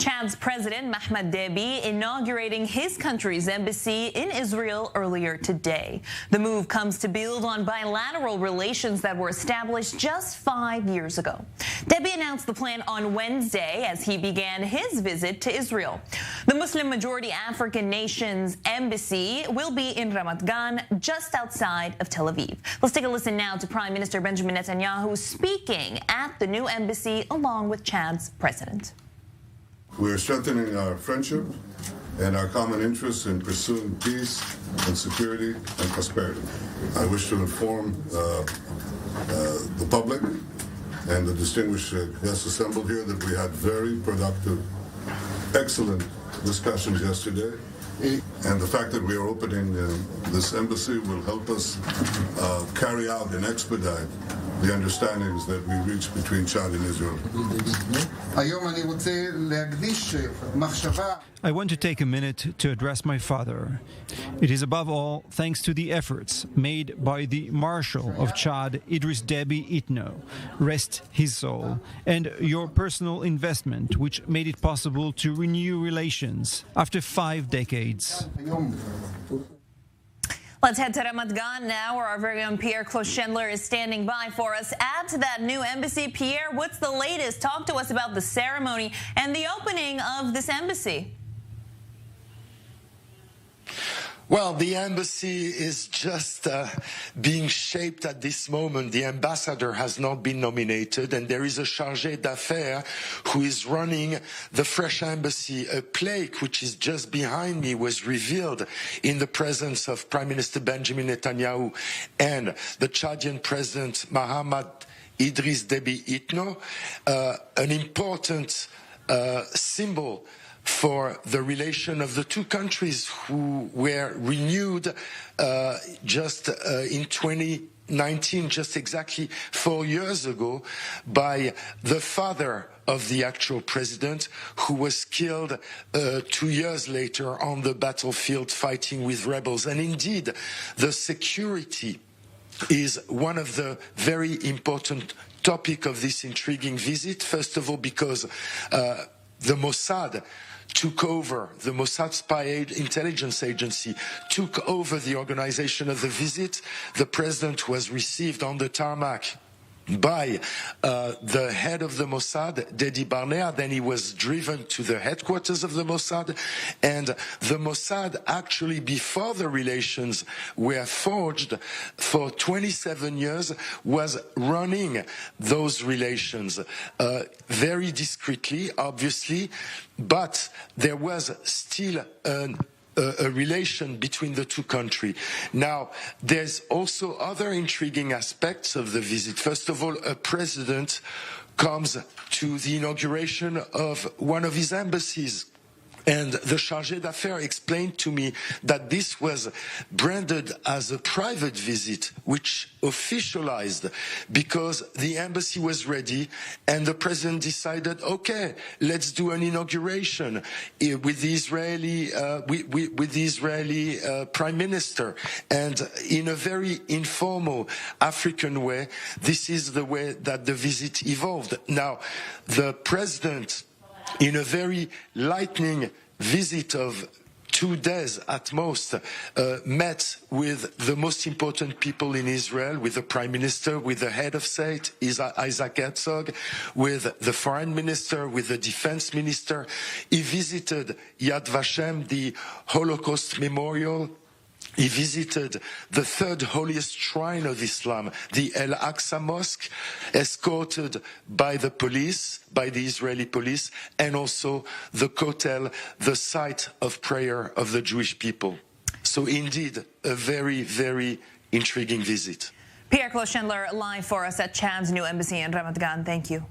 Chad's president, Mahamat Deby, inaugurating his country's embassy in Israel earlier today. The move comes to build on bilateral relations that were established just 5 years ago. Deby announced the plan on Wednesday as he began his visit to Israel. The Muslim-majority African nation's embassy will be in Ramat Gan, just outside of Tel Aviv. Let's take a listen now to Prime Minister Benjamin Netanyahu speaking at the new embassy along with Chad's president. We are strengthening our friendship and our common interests in pursuing peace and security and prosperity. I wish to inform the public and the distinguished guests assembled here that we had very productive, excellent discussions yesterday. And the fact that we are opening this embassy will help us carry out and expedite the understandings that we reached between Chad and Israel. I want to take a minute to address my father. It is above all thanks to the efforts made by the Marshal of Chad, Idris Deby Itno, rest his soul, and your personal investment which made it possible to renew relations after 5 decades. Let's head to Ramat Gan now, where our very own Pierre Closchendler is standing by for us at that new embassy. Pierre, what's the latest? Talk to us about the ceremony and the opening of this embassy. Well, the embassy is just being shaped at this moment. The ambassador has not been nominated, and there is a chargé d'affaires who is running the fresh embassy. A plaque, which is just behind me, was revealed in the presence of Prime Minister Benjamin Netanyahu and the Chadian President Mahamat Idris Deby Itno, an important symbol for the relation of the two countries, who were renewed just in 2019, just exactly 4 years ago, by the father of the actual president, who was killed 2 years later on the battlefield fighting with rebels. And indeed, the security is one of the very important topics of this intriguing visit. First of all, because the Mossad took over, the Mossad spy intelligence agency took over the organization of the visit. The president was received on the tarmac by the head of the Mossad, Deby. Then he was driven to the headquarters of the Mossad, and the Mossad actually, before the relations were forged for 27 years, was running those relations very discreetly, obviously, but there was still a relation between the two countries. Now, there's also other intriguing aspects of the visit. First of all, a president comes to the inauguration of one of his embassies. And the chargé d'affaires explained to me that this was branded as a private visit, which officialized because the embassy was ready and the president decided, okay, let's do an inauguration with the Israeli prime minister. And in a very informal African way, this is the way that the visit evolved. Now, the president, in a very lightning visit of 2 days at most, met with the most important people in Israel, with the prime minister, with the head of state, Isaac Herzog, with the foreign minister, with the defense minister. He visited Yad Vashem, the Holocaust memorial. He visited the third holiest shrine of Islam, the Al-Aqsa Mosque, escorted by the police, by the Israeli police, and also the Kotel, the site of prayer of the Jewish people. So indeed, a very, very intriguing visit. Pierre Closchendler live for us at Chad's new embassy in Ramat Gan. Thank you.